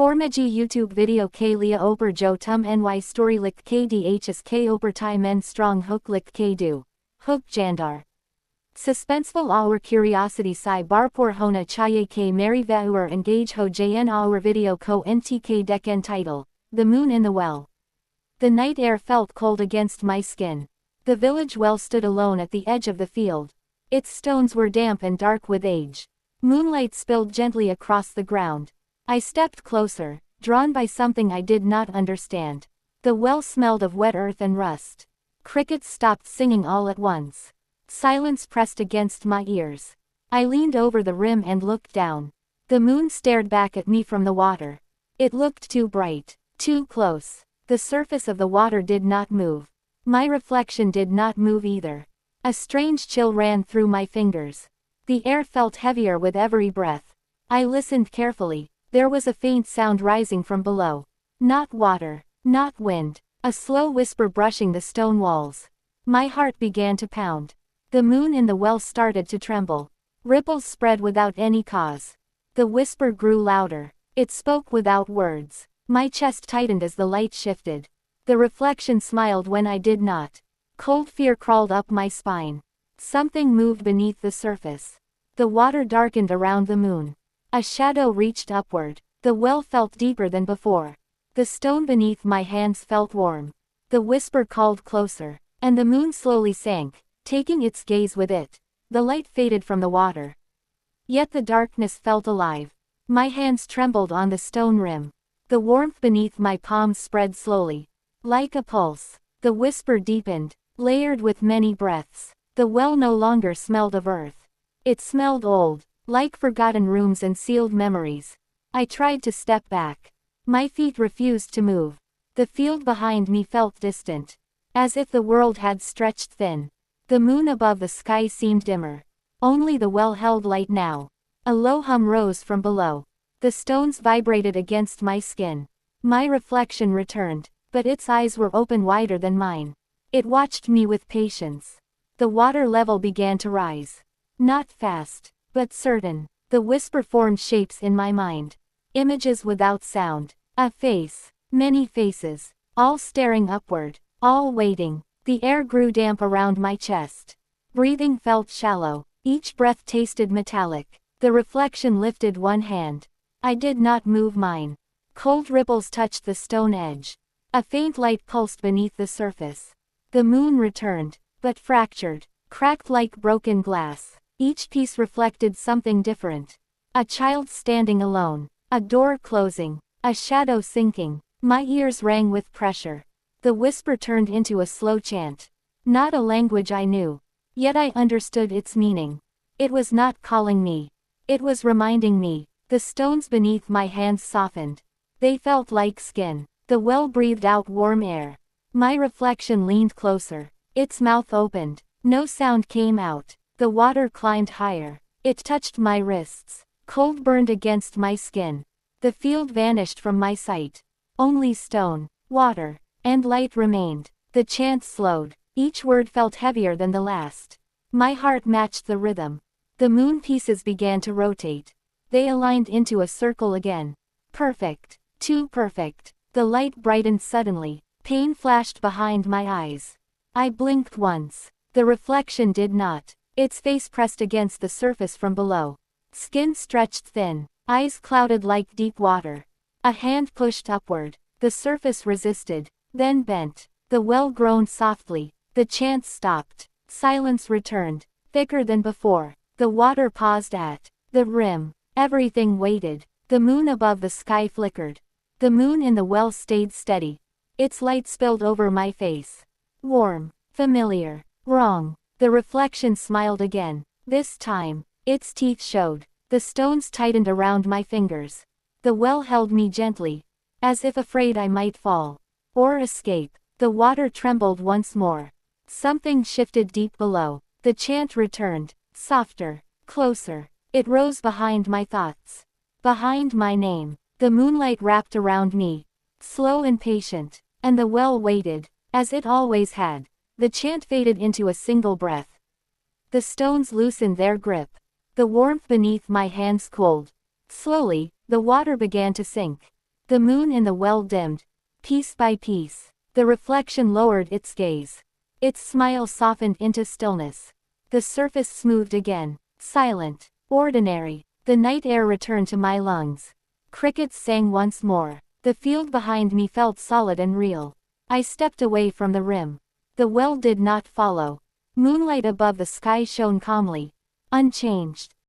Formaji YouTube video k lia oper jo tum ny story lik kdhs k oper tai men strong hook lik k do. Hook jandar. Suspenseful our curiosity si barpor hona chaye k mary vauer engage ho jn our video ko ntk deken title, The Moon in the Well. The night air felt cold against my skin. The village well stood alone at the edge of the field. Its stones were damp and dark with age. Moonlight spilled gently across the ground. I stepped closer, drawn by something I did not understand. The well smelled of wet earth and rust. Crickets stopped singing all at once. Silence pressed against my ears. I leaned over the rim and looked down. The moon stared back at me from the water. It looked too bright, too close. The surface of the water did not move. My reflection did not move either. A strange chill ran through my fingers. The air felt heavier with every breath. I listened carefully. There was a faint sound rising from below. Not water, not wind. A slow whisper brushing the stone walls. My heart began to pound. The moon in the well started to tremble. Ripples spread without any cause. The whisper grew louder. It spoke without words. My chest tightened as the light shifted. The reflection smiled when I did not. Cold fear crawled up my spine. Something moved beneath the surface. The water darkened around the moon. A shadow reached upward. The well felt deeper than before. The stone beneath my hands felt warm. The whisper called closer. And the moon slowly sank, taking its gaze with it. The light faded from the water. Yet the darkness felt alive. My hands trembled on the stone rim. The warmth beneath my palms spread slowly. Like a pulse. The whisper deepened, layered with many breaths. The well no longer smelled of earth. It smelled old, like forgotten rooms and sealed memories. I tried to step back. My feet refused to move. The field behind me felt distant. As if the world had stretched thin. The moon above the sky seemed dimmer. Only the well held light now. A low hum rose from below. The stones vibrated against my skin. My reflection returned, but its eyes were open wider than mine. It watched me with patience. The water level began to rise. Not fast, but certain. The whisper formed shapes in my mind. Images without sound. A face. Many faces. All staring upward. All waiting. The air grew damp around my chest. Breathing felt shallow. Each breath tasted metallic. The reflection lifted one hand. I did not move mine. Cold ripples touched the stone edge. A faint light pulsed beneath the surface. The moon returned, but fractured, cracked like broken glass. Each piece reflected something different. A child standing alone. A door closing. A shadow sinking. My ears rang with pressure. The whisper turned into a slow chant. Not a language I knew. Yet I understood its meaning. It was not calling me. It was reminding me. The stones beneath my hands softened. They felt like skin. The well breathed out warm air. My reflection leaned closer. Its mouth opened. No sound came out. The water climbed higher. It touched my wrists. Cold burned against my skin. The field vanished from my sight. Only stone, water, and light remained. The chant slowed. Each word felt heavier than the last. My heart matched the rhythm. The moon pieces began to rotate. They aligned into a circle again. Perfect. Too perfect. The light brightened suddenly. Pain flashed behind my eyes. I blinked once. The reflection did not. Its face pressed against the surface from below. Skin stretched thin. Eyes clouded like deep water. A hand pushed upward. The surface resisted, then bent. The well groaned softly. The chant stopped. Silence returned, thicker than before. The water paused at the rim. Everything waited. The moon above the sky flickered. The moon in the well stayed steady. Its light spilled over my face. Warm, familiar, wrong. The reflection smiled again. This time, its teeth showed. The stones tightened around my fingers. The well held me gently, as if afraid I might fall or escape. The water trembled once more. Something shifted deep below. The chant returned, softer, closer. It rose behind my thoughts. Behind my name. The moonlight wrapped around me. Slow and patient. And the well waited, as it always had. The chant faded into a single breath. The stones loosened their grip. The warmth beneath my hands cooled. Slowly, the water began to sink. The moon in the well dimmed. Piece by piece. The reflection lowered its gaze. Its smile softened into stillness. The surface smoothed again. Silent. Ordinary. The night air returned to my lungs. Crickets sang once more. The field behind me felt solid and real. I stepped away from the rim. The well did not follow. Moonlight above the sky shone calmly. Unchanged.